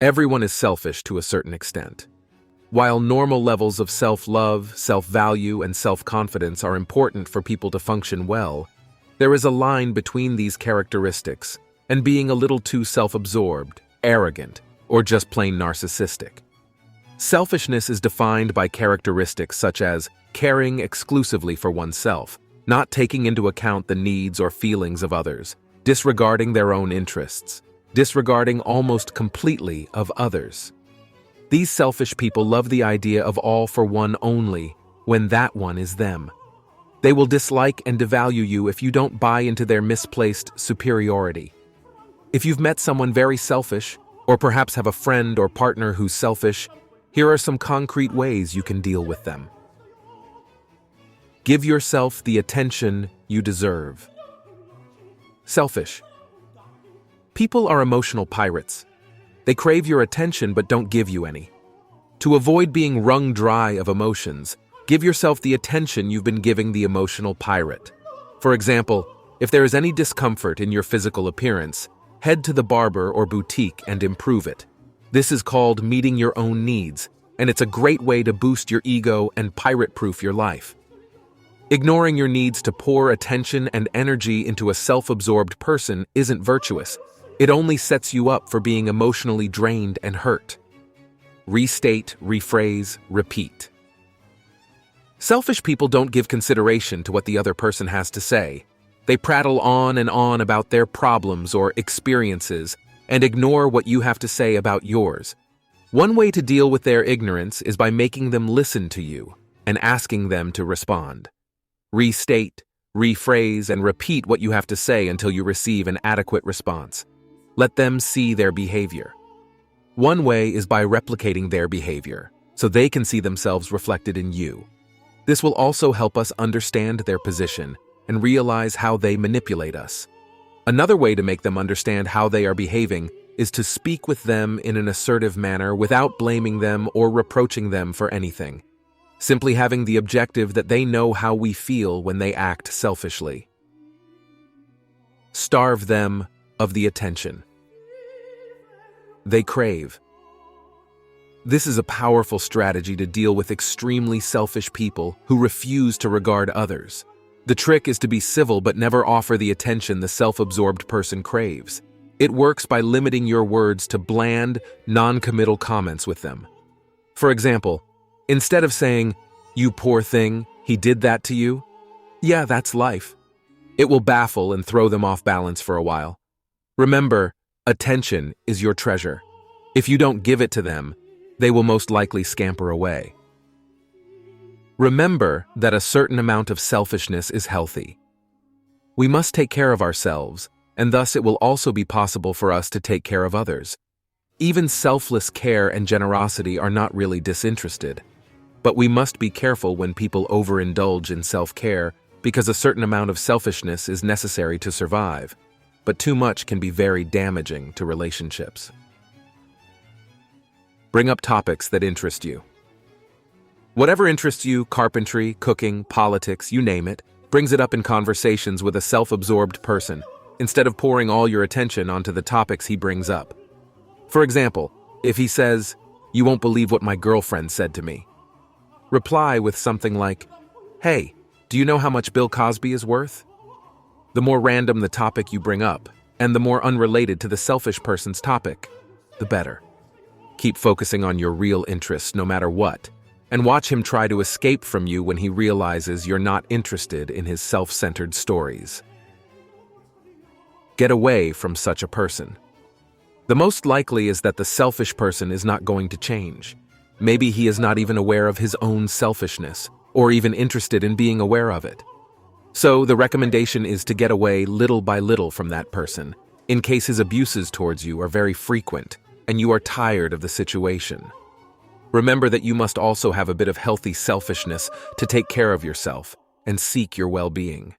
Everyone is selfish to a certain extent. While normal levels of self-love, self-value, and self-confidence are important for people to function well, there is a line between these characteristics and being a little too self-absorbed, arrogant, or just plain narcissistic. Selfishness is defined by characteristics such as caring exclusively for oneself, not taking into account the needs or feelings of others, disregarding their own interests, disregarding almost completely of others. These selfish people love the idea of all for one only, when that one is them. They will dislike and devalue you if you don't buy into their misplaced superiority. If you've met someone very selfish, or perhaps have a friend or partner who's selfish, here are some concrete ways you can deal with them. Give yourself the attention you deserve. Selfish. People are emotional pirates. They crave your attention but don't give you any. To avoid being wrung dry of emotions, give yourself the attention you've been giving the emotional pirate. For example, if there is any discomfort in your physical appearance, head to the barber or boutique and improve it. This is called meeting your own needs, and it's a great way to boost your ego and pirate-proof your life. Ignoring your needs to pour attention and energy into a self-absorbed person isn't virtuous. It only sets you up for being emotionally drained and hurt. Restate, rephrase, repeat. Selfish people don't give consideration to what the other person has to say. They prattle on and on about their problems or experiences and ignore what you have to say about yours. One way to deal with their ignorance is by making them listen to you and asking them to respond. Restate, rephrase, and repeat what you have to say until you receive an adequate response. Let them see their behavior. One way is by replicating their behavior, so they can see themselves reflected in you. This will also help us understand their position and realize how they manipulate us. Another way to make them understand how they are behaving is to speak with them in an assertive manner without blaming them or reproaching them for anything. Simply having the objective that they know how we feel when they act selfishly. Starve them of the attention they crave. This is a powerful strategy to deal with extremely selfish people who refuse to regard others. The trick is to be civil but never offer the attention the self-absorbed person craves. It works by limiting your words to bland, non-committal comments with them. For example, instead of saying, "You poor thing, he did that to you?" "Yeah, that's life." It will baffle and throw them off balance for a while. Remember, attention is your treasure. If you don't give it to them, they will most likely scamper away. Remember that a certain amount of selfishness is healthy. We must take care of ourselves, and thus it will also be possible for us to take care of others. Even selfless care and generosity are not really disinterested. But we must be careful when people overindulge in self-care because a certain amount of selfishness is necessary to survive, but too much can be very damaging to relationships. Bring up topics that interest you. Whatever interests you, carpentry, cooking, politics, you name it, brings it up in conversations with a self-absorbed person, instead of pouring all your attention onto the topics he brings up. For example, if he says, "You won't believe what my girlfriend said to me," reply with something like, "Hey, do you know how much Bill Cosby is worth?" The more random the topic you bring up, and the more unrelated to the selfish person's topic, the better. Keep focusing on your real interests no matter what, and watch him try to escape from you when he realizes you're not interested in his self-centered stories. Get away from such a person. The most likely is that the selfish person is not going to change. Maybe he is not even aware of his own selfishness, or even interested in being aware of it. So the recommendation is to get away little by little from that person, in case his abuses towards you are very frequent, and you are tired of the situation. Remember that you must also have a bit of healthy selfishness to take care of yourself and seek your well-being.